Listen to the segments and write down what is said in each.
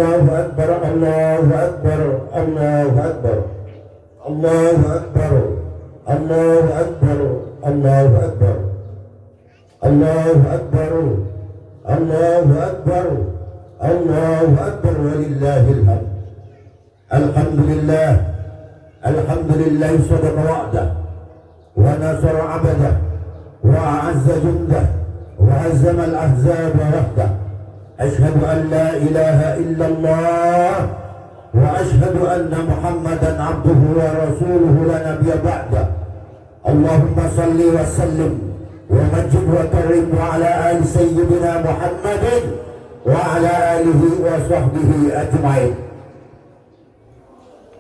Allahu Akbar, Allahu Akbar, Allahu Akbar, Allahu Akbar, Allahu Akbar, Allahu Akbar, Allahu Akbar, Allahu Akbar, Allahu Akbar, walillahil hamd. Alhamdulillah, alhamdulillah sadaqa wa'dah wa nasara 'abdah wa a'azza jundah wa hazama al-ahzab wahdah. Ashhadu an la ilaha illallah wa ashhadu anna Muhammadan 'abduhu wa rasuluhu la nabiyya ba'dah. Allahumma salli wa sallim wa majid wa karim wa ala ali sayyidina Muhammadin wa ala alihi wa sahbihi ajma'in.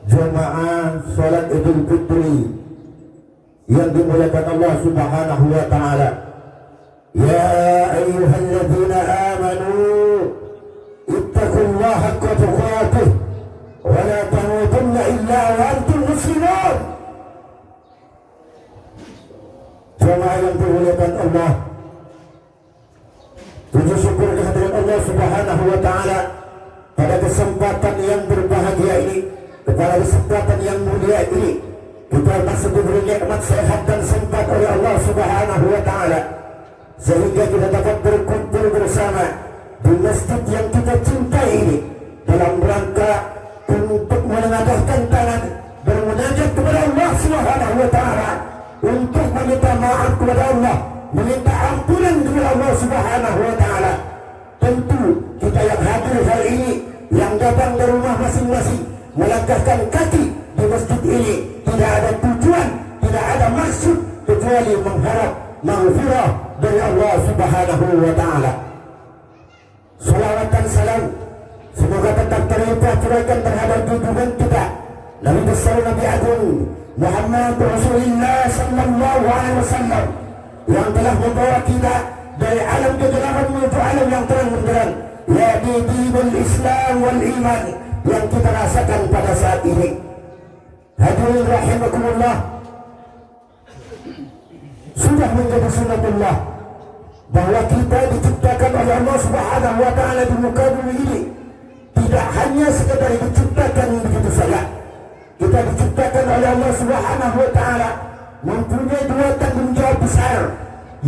Jemaah salat Idul Fitri yang dimuliakan Allah Subhanahu wa taala. Ya ayyuhalladzina amanu ittaqullaha haqqa tuqatih wa la tamutunna illa wa antum muslimun. Jemaah yang dimuliakan Allah, puji syukur kehadirat Allah Subhanahu wa taala pada kesempatan yang berbahagia ini, pada kesempatan yang mulia ini, kita masih diberi nikmat sehat dan sempat oleh Allah Subhanahu wa taala sehingga kita dapat berkumpul bersama di masjid yang kita cintai ini dalam rangka untuk menengadahkan tangan bermunajat kepada Allah Subhanahu wa taala, untuk meminta maaf kepada Allah, meminta ampunan kepada Allah Subhanahu wa taala. Tentu kita yang hadir hari ini, yang datang dari rumah masing-masing, melangkahkan kaki di masjid ini, tidak ada tujuan, tidak ada maksud kecuali mengharap maghfirah dari Allah Subhanahu wa taala. Salawat dan salam semoga tetap terlimpah curahkan terhadap junjungan kita Nabi besar Nabi Agung Muhammad Rasulullah sallallahu alaihi wasallam, yang telah membawa kita dari alam kegelapan menuju alam yang terang benderang, yakni dinul Islam wal iman yang kita rasakan pada saat ini. Hadirin rahimakumullah, sudah menjadi sunatullah bahwa kita diciptakan oleh Allah Subhanahu wa taala di muka bumi ini tidak hanya sekedar diciptakan begitu saja. Kita diciptakan oleh Allah Subhanahu wa taala mempunyai dua tanggung jawab besar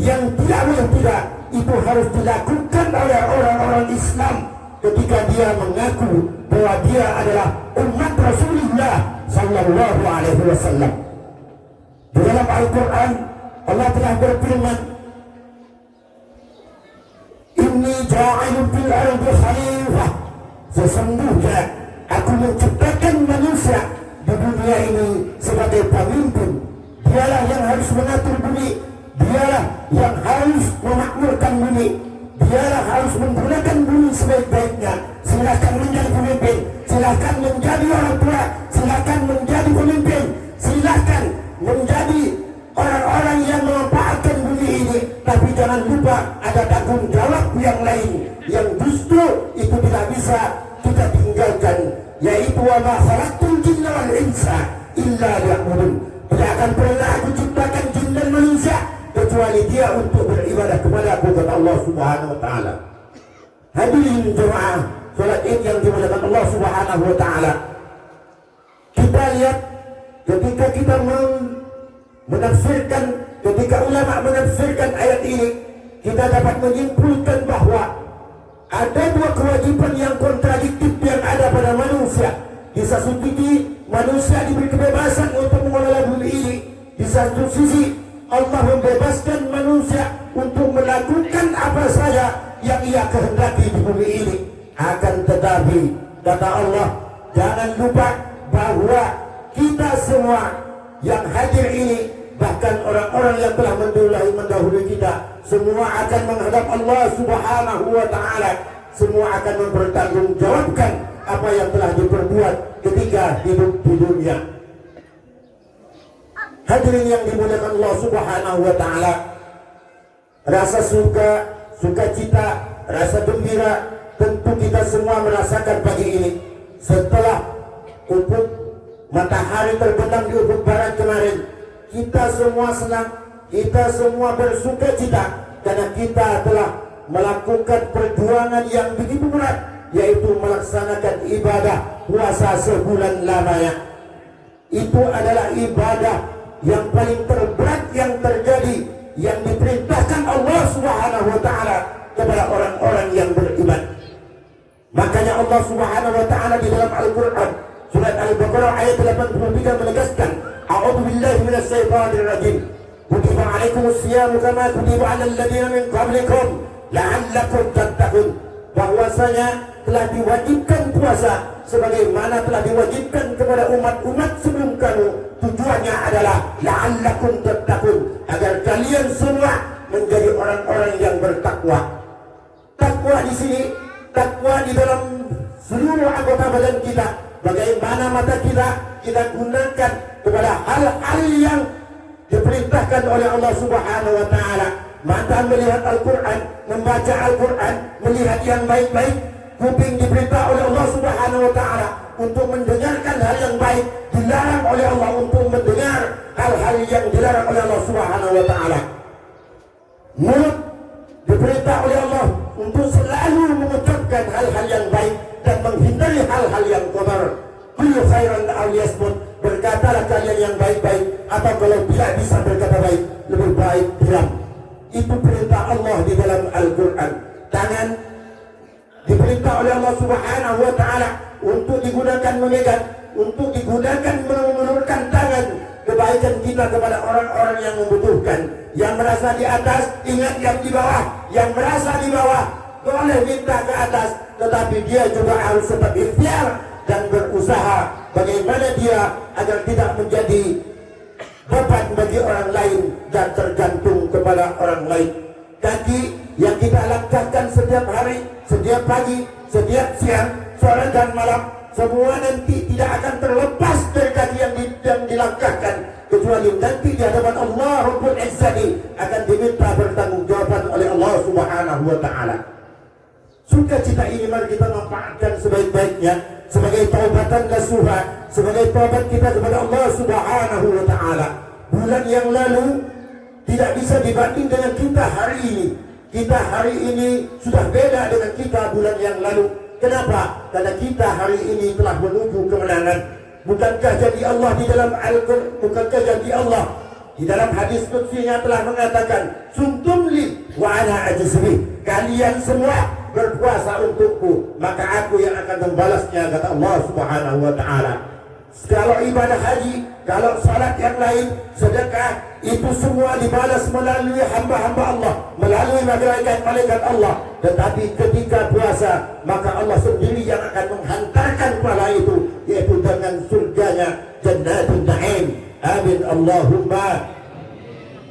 yang tidak boleh tidak itu harus dilakukan oleh orang-orang Islam ketika dia mengaku bahwa dia adalah umat Rasulullah sallallahu alaihi wasallam. Di dalam Al-Quran Allah telah berfirman, Inni ja'ilun fil ardi khalifah, sesungguhnya aku menciptakan manusia di dunia ini sebagai pemimpin. Dialah yang harus mengatur bumi, dialah yang harus memakmurkan bumi, dialah harus menggunakan bumi sebaik-baiknya. Silakan menjadi pemimpin, silakan menjadi orang tua, silakan menjadi pemimpin, silakan menjadi orang-orang yang memanfaatkan bumi ini. Tapi jangan lupa ada tanggung jawab yang lain yang justru itu tidak bisa kita tinggalkan, yaitu wa ma khalaqtul jinna wal insa illa liya'budun. Tidak akan pernah aku ciptakan jin dan manusia kecuali dia untuk beribadah kepada aku, kata Allah Subhanahu wa taala. Hadirin jemaah salat Id yang dimuliakan Allah Subhanahu wa taala, kita lihat ketika kita menafsirkan, ketika ulama menafsirkan ayat ini, kita dapat menyimpulkan bahwa ada dua kewajiban yang kontradiktif yang ada pada manusia. Di satu sisi manusia diberi kebebasan untuk mengelola bumi ini, di satu sisi Allah membebaskan manusia untuk melakukan apa saja yang ia kehendaki di bumi ini. Akan tetapi kata Allah, jangan lupa bahwa kita semua yang hadir ini, bahkan orang-orang yang telah mendahului kita, semua akan menghadap Allah Subhanahu wa taala. Semua akan mempertanggungjawabkan apa yang telah diperbuat ketika hidup di dunia. Hadirin yang dimuliakan Allah Subhanahu wa taala, rasa sukacita, rasa gembira tentu kita semua merasakan pagi ini. Setelah ufuk matahari terbenam di ufuk barat kemarin, kita semua senang, kita semua bersukacita karena kita telah melakukan perjuangan yang begitu berat, yaitu melaksanakan ibadah puasa sebulan lamanya. Itu adalah ibadah yang paling terberat yang terjadi, yang diperintahkan Allah Subhanahu wa taala kepada orang-orang yang beriman. Makanya Allah Subhanahu wa taala di dalam Al-Qur'an surat Al-Baqarah ayat 83 menegaskan, A'udzu billahi minasy syaithanir rajim. Kutiba 'alaikumus syiyamu kama kutiba 'alal ladzina min qablikum la'allakum tattaqun. Bahwasanya telah diwajibkan puasa sebagaimana telah diwajibkan kepada umat-umat sebelum kamu. Tujuannya adalah la'allakum tattaqun, agar kalian semua menjadi orang-orang yang bertakwa. Takwa di sini, takwa di dalam seluruh anggota badan kita. Bagaimana mata kita gunakan kepada hal-hal yang diperintahkan oleh Allah Subhanahu wa taala. Mata melihat Al-Quran, membaca Al-Quran, melihat yang baik-baik. Kuping diperintah oleh Allah Subhanahu wa taala untuk mendengarkan hal yang baik, dilarang oleh Allah untuk mendengar hal-hal yang dilarang oleh Allah Subhanahu wa taala. Mulut diperintah oleh Allah untuk selalu mengucapkan hal-hal yang baik dan menghindari hal-hal yang kotor. Kullu khairan aw yasmut, berkatalah kalian yang baik-baik, atau kalau tidak bisa berkata baik, lebih baik diam. Itu perintah Allah di dalam Al-Quran. Tangan diperintah oleh Allah Subhanahu wa taala untuk digunakan memegang, untuk digunakan menurunkan tangan kebaikan kita kepada orang-orang yang membutuhkan. Yang merasa di atas, ingat yang di bawah. Yang merasa di bawah boleh minta ke atas, tetapi dia juga harus tetap ikhtiar dan berusaha bagaimana dia agar tidak menjadi beban bagi orang lain dan tergantung kepada orang lain. Kaki yang kita langkahkan setiap hari, setiap pagi, setiap siang, sore dan malam, semua nanti tidak akan terlepas dari kaki yang dilangkahkan, kecuali nanti di hadapan Allah Rabbul Izzati akan diminta bertanggungjawaban oleh Allah Subhanahu wa taala. Sukacita ini mari kita manfaatkan sebaik-baiknya sebagai taubatan nasuha, sebagai taubat kita kepada Allah Subhanahu wa taala. Bulan yang lalu tidak bisa dibanding dengan kita hari ini. Kita hari ini sudah beda dengan kita bulan yang lalu. Kenapa? Karena kita hari ini telah menuju kemenangan. Bukankah jadi Allah di dalam Al-Quran, bukankah jadi Allah di dalam hadis qudsinya telah mengatakan, "Sumtumli wa ana ajzimi." Kalian semua berpuasa untukku, maka aku yang akan membalasnya, kata Allah Subhanahu wa taala. Kalau ibadah haji, kalau salat yang lain, sedekah, itu semua dibalas melalui hamba-hamba Allah, melalui malaikat-malaikat Allah. Tetapi ketika puasa, maka Allah sendiri yang akan menghantarkan pahala itu, yaitu dengan surganya Jannatul Na'im. Amin Allahumma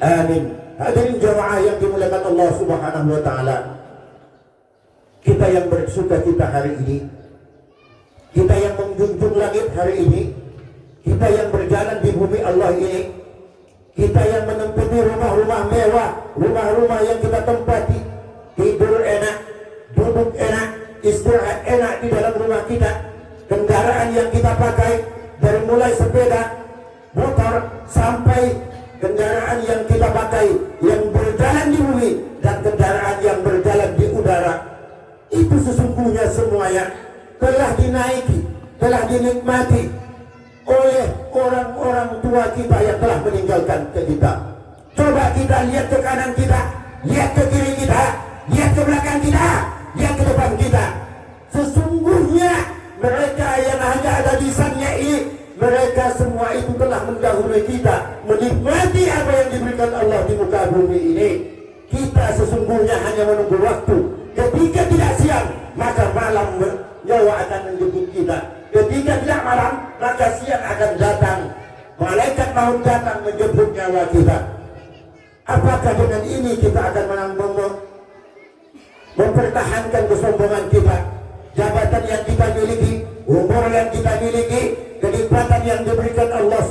amin. Hadirin jamaah yang dimuliakan Allah Subhanahu wa taala. Kita yang bersuka cita hari ini, kita yang menjunjung langit hari ini, kita yang berjalan di bumi Allah ini, kita yang menempati rumah-rumah mewah, rumah-rumah yang kita tempati, tidur enak, duduk enak, istirahat enak di dalam rumah kita, kendaraan yang kita pakai dari mulai sepeda, motor sampai kendaraan yang kita pakai yang berjalan di bumi dan kendaraan yang berjalan di udara, itu sesungguhnya semuanya telah dinaiki, telah dinikmati oleh orang-orang tua kita yang telah meninggalkan kita. Coba kita lihat ke kanan kita, lihat ke kiri kita, lihat ke belakang kita, lihat ke depan kita. Sesungguhnya mereka yang hanya ada di sana ini, mereka semua itu telah mendahului kita, menikmati apa yang diberikan Allah di muka bumi ini. Kita sesungguhnya hanya menunggu waktu. Ketika tidak siang, maka malam nyawa akan menjemput kita. Ketika tidak malam, maka siang akan datang. Malaikat maut datang menjemput nyawa kita. Apakah dengan ini kita akan mempertahankan kesombongan kita, jabatan yang kita miliki, umur yang kita miliki, kenikmatan yang diberikan Allah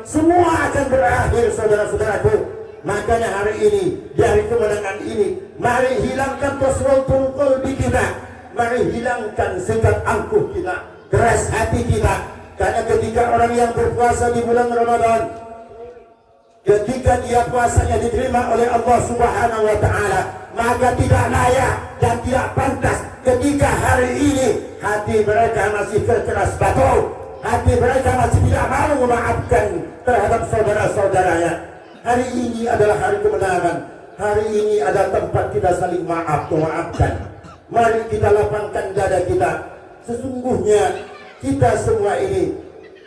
semua akan berakhir, saudara-saudaraku. Makanya hari ini, dari kemenangan ini, mari hilangkan qaswatul qalbi kita, mari hilangkan sikap angkuh kita, keras hati kita. Karena ketika orang yang berpuasa di bulan Ramadan, ketika dia puasanya diterima oleh Allah Subhanahu wa taala, maka tidak layak dan tidak pantas ketika hari ini hati mereka masih keras batu, hati mereka masih tidak mau memaafkan terhadap saudara-saudaranya. Hari ini adalah hari kemenangan. Hari ini adalah tempat kita saling memaafkan. Mari kita lapangkan dada kita. Sesungguhnya kita semua ini,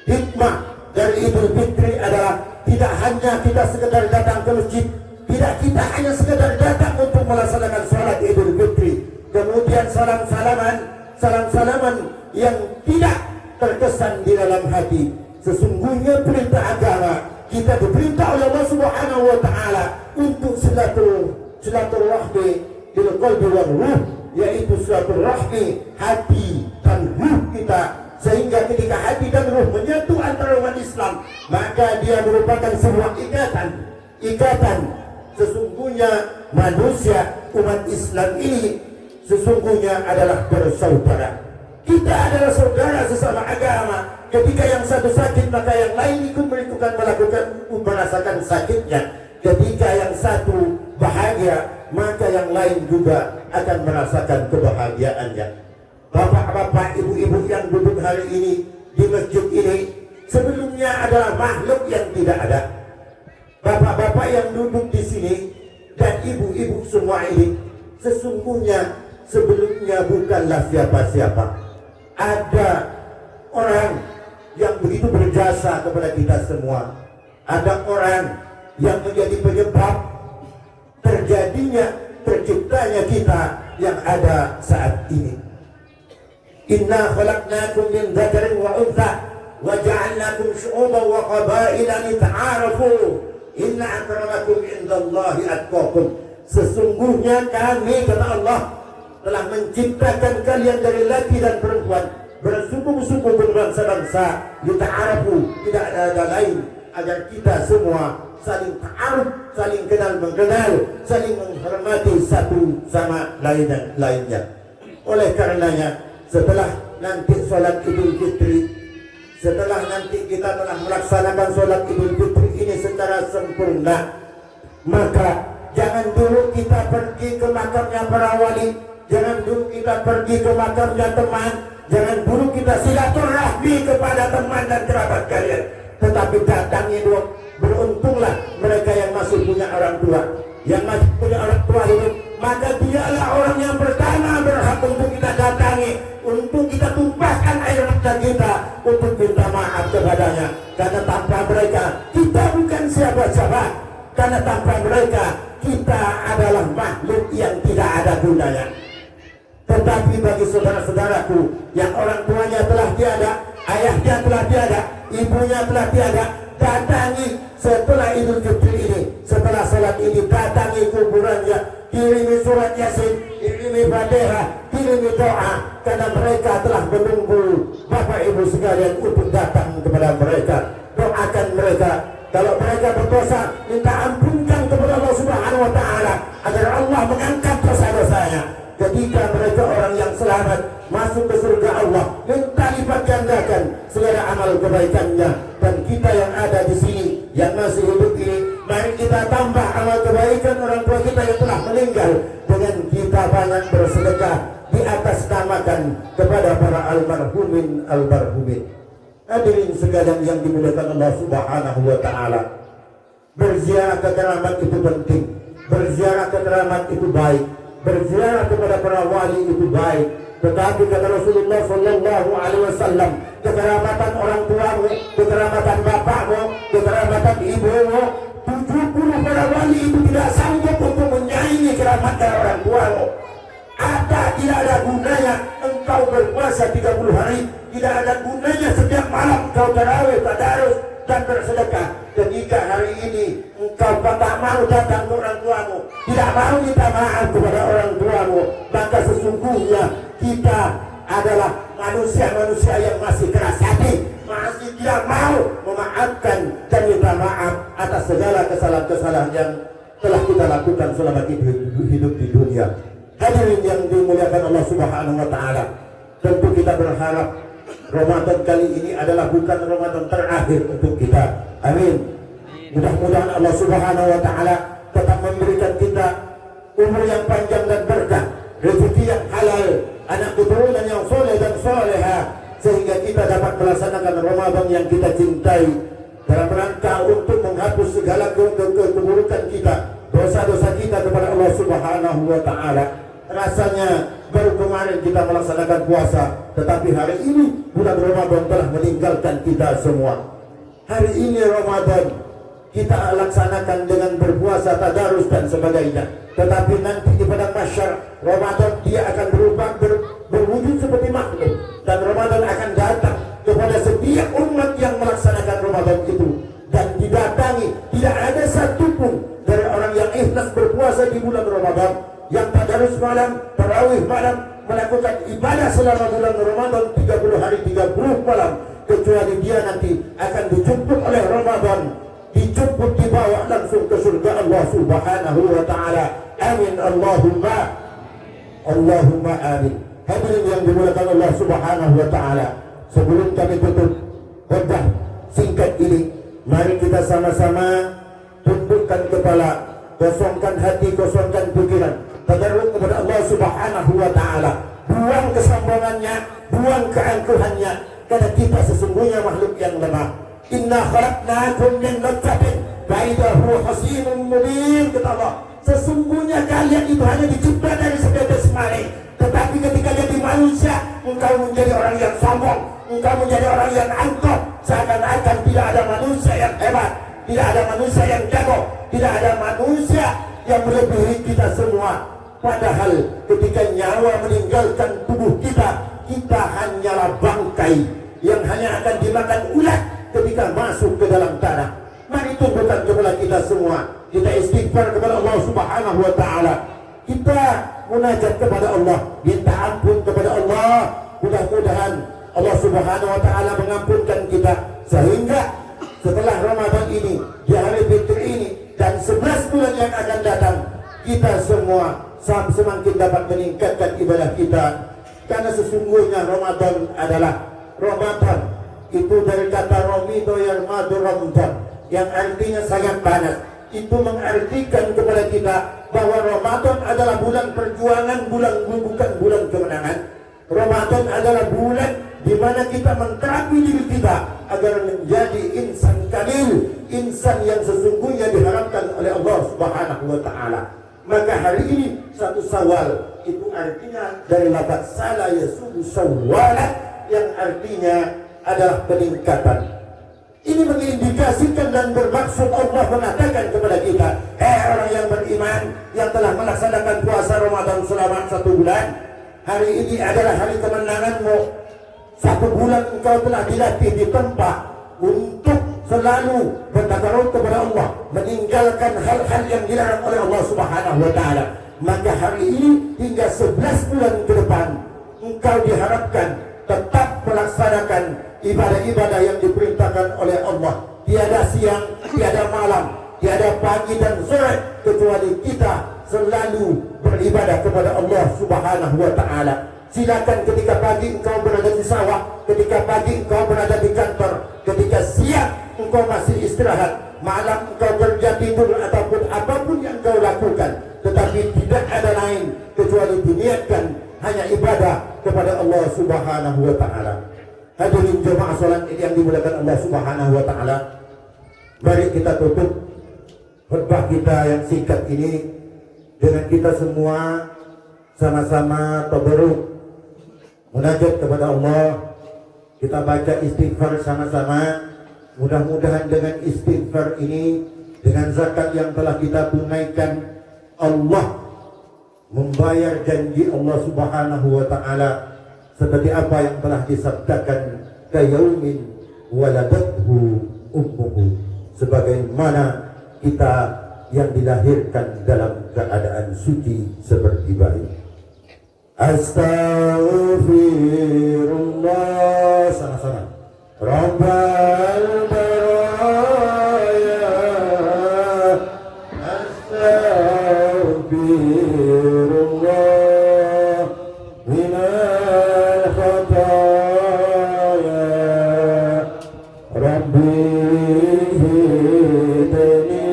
hikmah dari Idul Fitri adalah tidak hanya kita sekedar datang ke masjid, tidak kita hanya sekedar datang untuk melaksanakan sholat Idul Fitri, kemudian salam-salaman yang tidak terkesan di dalam hati. Sesungguhnya perintah agama kita diperintah oleh Allah Subhanahu wa taala untuk silaturahmi bil qalbi wal ruh, yaitu silaturahmi hati dan ruh kita, sehingga ketika hati dan ruh menyatu antara umat Islam, maka dia merupakan sebuah ikatan. Sesungguhnya manusia umat Islam ini sesungguhnya adalah bersaudara. Kita adalah saudara sesama agama. Ketika yang satu sakit, maka yang lain ikut merasakan sakitnya. Ketika yang satu bahagia, maka yang lain juga akan merasakan kebahagiaannya. Bapak-bapak, ibu-ibu yang duduk hari ini di masjid ini sebelumnya adalah makhluk yang tidak ada. Bapak-bapak yang duduk di sini dan ibu-ibu semua ini sesungguhnya sebelumnya bukanlah siapa-siapa. Ada orang yang begitu berjasa kepada kita semua. Ada orang yang menjadi penyebab terciptanya kita yang ada saat ini. Inna khalaqnakum min dzakarin wa untha wa ja'alnakum syu'uban wa qabaila lita'arafu inna akramakum indallahi atqakum. Sesungguhnya kami, kata Allah, telah menciptakan kalian dari laki dan perempuan, bersuku-suku berbangsa-bangsa, lita'arafu, tidak ada lain agar kita semua saling ta'aruf, saling kenal mengenal, saling menghormati satu sama lainnya. Oleh karenanya, setelah nanti sholat Idul Fitri, setelah nanti kita telah melaksanakan sholat Idul Fitri ini secara sempurna, maka jangan dulu kita pergi ke makamnya para wali, jangan dulu kita pergi ke makamnya teman, jangan dulu kita silaturahmi kepada teman dan kerabat kalian, tetapi datangi dulu. Beruntunglah mereka yang masih punya orang tua, yang masih punya orang tua hidup, maka dialah orang yang pertama berhak untuk kita datangi, untuk kita tumpahkan air mata kita, untuk minta maaf kepadanya. Karena tanpa mereka kita bukan siapa-siapa, karena tanpa mereka kita adalah makhluk yang tidak ada gunanya. Tetapi bagi saudara-saudaraku yang orang tuanya telah tiada, ayahnya telah tiada, ibunya telah tiada, datangi setelah Idul Fitri ini, setelah salat ini, datangi kuburannya, kirimi surat Yasin, kirimi Fatihah, kirimi doa, karena mereka telah menunggu Bapak Ibu sekalian untuk datang kepada mereka. Doakan mereka, kalau mereka berdosa, minta ampunkan kepada Allah Subhanahu wa taala agar Allah mengangkat dosa-dosanya. Ketika mereka orang yang selamat masuk ke surga Allah, minta lipat gandakan segala amal kebaikannya. Dan kita yang ada di sini yang masih hidup ini, mari kita tambah amal kebaikan orang tua kita yang telah meninggal dengan kita banyak bersedekah di atas namakan kepada para almarhumin. Hadirin sekalian yang dimuliakan Allah Subhanahu wa taala, berziarah ke keramat itu penting, berziarah ke keramat itu baik, berziarah kepada para wali itu baik. Tetapi kata Rasulullah sallallahu alaihi wasallam, kekeramatan orang tuamu, kekeramatan bapakmu, kekeramatan ibumu, 70 para wali itu tidak sanggup untuk menyaingi keramatan orang tuamu. Tidak ada gunanya engkau berpuasa 30 hari, tidak ada gunanya setiap malam kau tarawih, tadarus dan bersedekah. Ketika hari ini engkau tak mau datang ke orang tuamu, tidak mau minta maaf kepada orang tuamu, maka sesungguhnya kita adalah manusia-manusia yang masih keras hati, masih tidak mau memaafkan dan minta maaf atas segala kesalahan-kesalahan yang telah kita lakukan selama hidup di dunia. Hadirin yang dimuliakan Allah Subhanahu wa taala, tentu kita berharap Ramadan kali ini adalah bukan Ramadan terakhir untuk kita. Amin. Mudah-mudahan Allah Subhanahu wa taala tetap memberikan kita umur yang panjang dan berkah, rezeki yang halal, anak keturunan yang soleh dan soleha, sehingga kita dapat melaksanakan Ramadan yang kita cintai dalam rangka untuk menghapus segala keburukan kita, dosa-dosa kita kepada Allah Subhanahu wa Ta'ala. Rasanya baru kemarin kita melaksanakan puasa, tetapi hari ini bulan Ramadan telah meninggalkan kita semua. Hari ini Ramadan kita laksanakan dengan berpuasa, tadarus dan sebagainya. Tetapi nanti di padang mahsyar Ramadan dia akan berwujud seperti makhluk, dan Ramadan akan datang kepada setiap umat yang melaksanakan Ramadan itu, dan didatangi tidak ada satupun dari orang yang ikhlas berpuasa di bulan Ramadan, yang tadarus malam, tarawih malam, melakukan ibadah selama bulan Ramadan 30 hari 30 malam, kecuali dia nanti akan dijemput oleh Ramadan, dijemput dibawa langsung ke surga Allah Subhanahu wa Ta'ala. Amin Allahumma amin. Hadirin yang dimuliakan Allah Subhanahu wa Ta'ala, sebelum kami tutup khutbah singkat ini, mari kita sama-sama tundukkan kepala, kosongkan hati, kosongkan pikiran, tadarruk kepada Allah Subhanahu wa Ta'ala. Buang kesombongannya, buang keangkuhannya, karena kita sesungguhnya makhluk yang lemah. Inna khalaqnakum min nutfatin fa idza huwa khasimun mubin, kata Allah. Sesungguhnya kalian itu hanya dicipta dari setetes mani, tetapi ketika jadi manusia, engkau menjadi orang yang sombong, engkau menjadi orang yang angkuh, seakan-akan tidak ada manusia yang hebat, tidak ada manusia yang jago, tidak ada manusia yang melebihi kita semua. Padahal ketika nyawa meninggalkan tubuh kita, kita hanyalah bangkai yang hanya akan dimakan ulat ketika masuk ke dalam tanah. Mari tundukkan kepala kita semua, kita istighfar kepada Allah Subhanahu wa Ta'ala, kita munajat kepada Allah, minta ampun kepada Allah. Mudah-mudahan Allah Subhanahu wa Ta'ala mengampunkan kita, sehingga setelah Ramadan ini, di hari Fitri ini, dan 11 bulan yang akan datang, kita semua semakin dapat meningkatkan ibadah kita. Karena sesungguhnya Ramadan adalah Ramadan itu dari kata Ramido yang madu Ramadan, yang artinya sangat panas. Itu mengartikan kepada kita bahwa Ramadan adalah bulan perjuangan, bukan bulan kemenangan. Ramadan adalah bulan di mana kita menterapi diri kita agar menjadi insan kamil, insan yang sesungguhnya diharapkan oleh Allah Subhanahu wa Ta'ala. Maka hari ini 1 Syawal itu artinya dari lafaz sala yasubu syawwalan, yang artinya adalah peningkatan. Ini mengindikasikan dan bermaksud Allah mengatakan kepada kita, orang yang beriman yang telah melaksanakan puasa Ramadan selama 1 bulan, hari ini adalah hari kemenanganmu. 1 bulan engkau telah dilatih di tempat untuk selalu bertakaruf kepada Allah, meninggalkan hal-hal yang dilarang oleh Allah Subhanahu wa Ta'ala. Maka hari ini hingga 11 bulan ke depan, engkau diharapkan tetap melaksanakan ibadah-ibadah yang diperintahkan oleh Allah. Tiada siang, tiada malam, tiada pagi dan sore, kecuali kita selalu beribadah kepada Allah Subhanahu wa Ta'ala. Silakan ketika pagi engkau berada di sawah, ketika pagi engkau berada di kantor, ketika siang engkau masih istirahat, malam engkau kerja tidur ataupun apapun yang engkau lakukan, tetapi tidak ada lain kecuali diniatkan hanya ibadah kepada Allah Subhanahu wa Ta'ala. Hadirin jemaah salat yang dimuliakan Allah Subhanahu wa Ta'ala, mari kita tutup khutbah kita yang singkat ini dengan kita semua sama-sama tabarruk munajat kepada Allah. Kita baca istighfar sama-sama. Mudah-mudahan dengan istighfar ini, dengan zakat yang telah kita tunaikan, Allah membayar janji Allah Subhanahu wa Ta'ala seperti apa yang telah disabdakan, kayaumin waladathu ummuhu, sebagaimana kita yang dilahirkan dalam keadaan suci seperti bayi. Astaghfirullah, sama-sama. Rabbal baraya, astaghfirullah minal khataya, Rabbi hidni,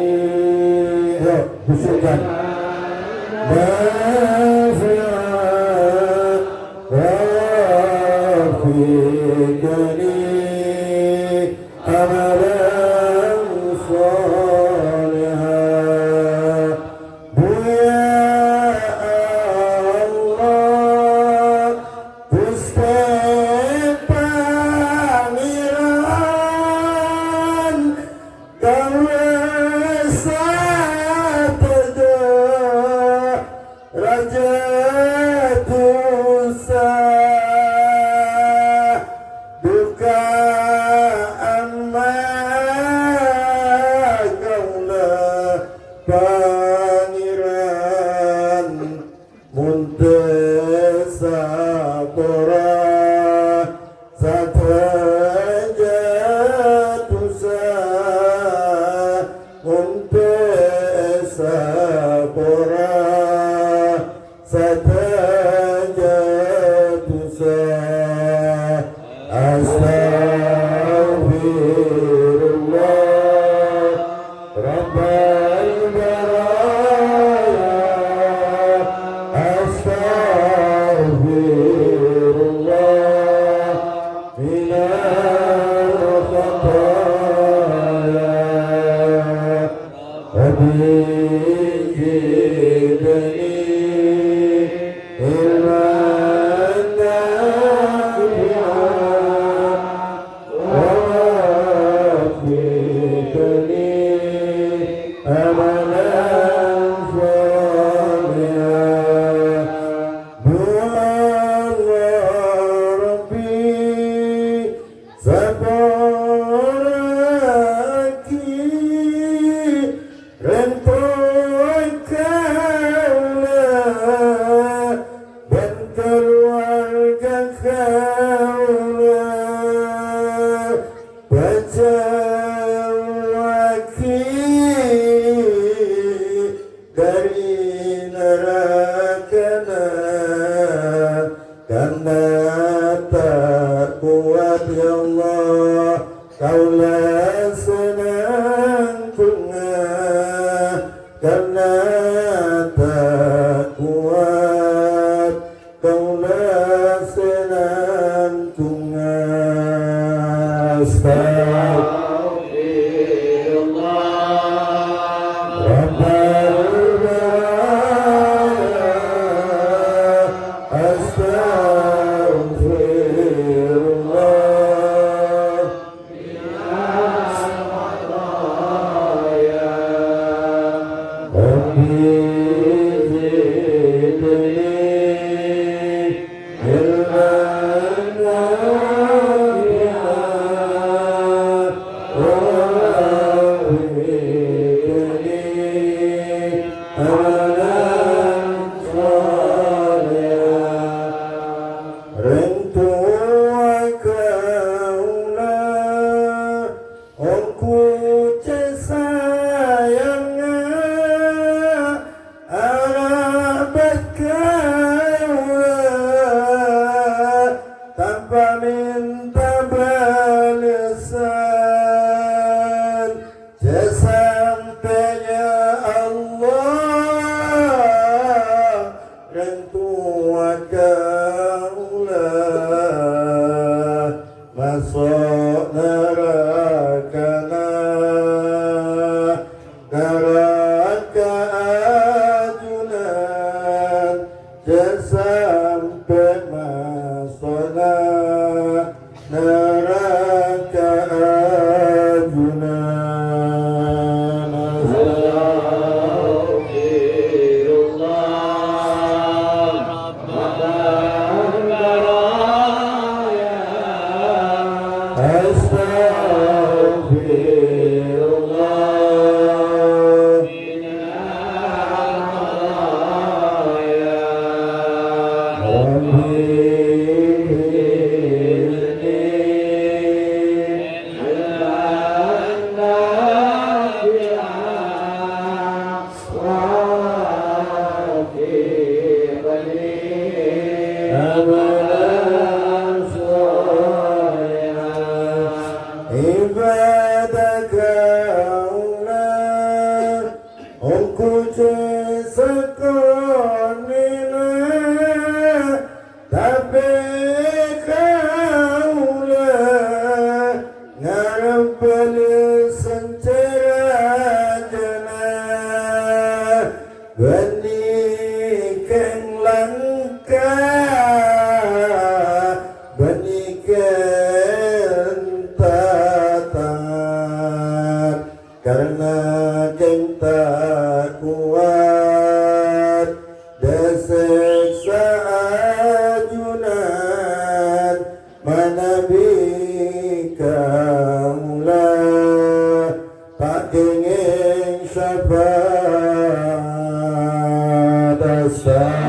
khusyukkan أملا صالحا يا الله Gusti Pangeran Kawasa Tejo Raja Tusa Duka Pangeran Muntesa Pora Satya Tusa Muntesa Pora Satya Tusa Astaghfirullah Rabbal Baraya Astaghfirullah Minal Khataya Habibidni Ilman Nafi'an Wafiqni Amalan Salihah Rabbi Sabaraki Rentoy Kaula Dan keluarga Kaula Baca dari neraka karena tak kuat ya Allah kaulah senang bunga karena tak kuat kaulah senang bunga tanpa minta balasan sesampainya Allah dan tua kaulah masuk neraka ajunan sesampai masukna neraka ajunan ibadah kentatan karena cinta kuat desiksa ajunan manabi kaulah tak ingin syafaat asal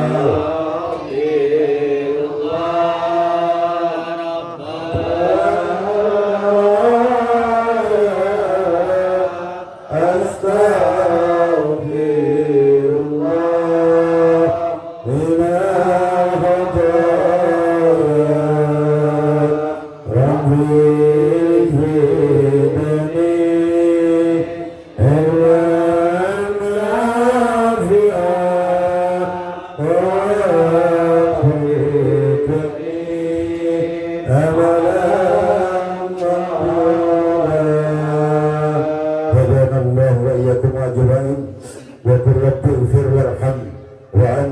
wa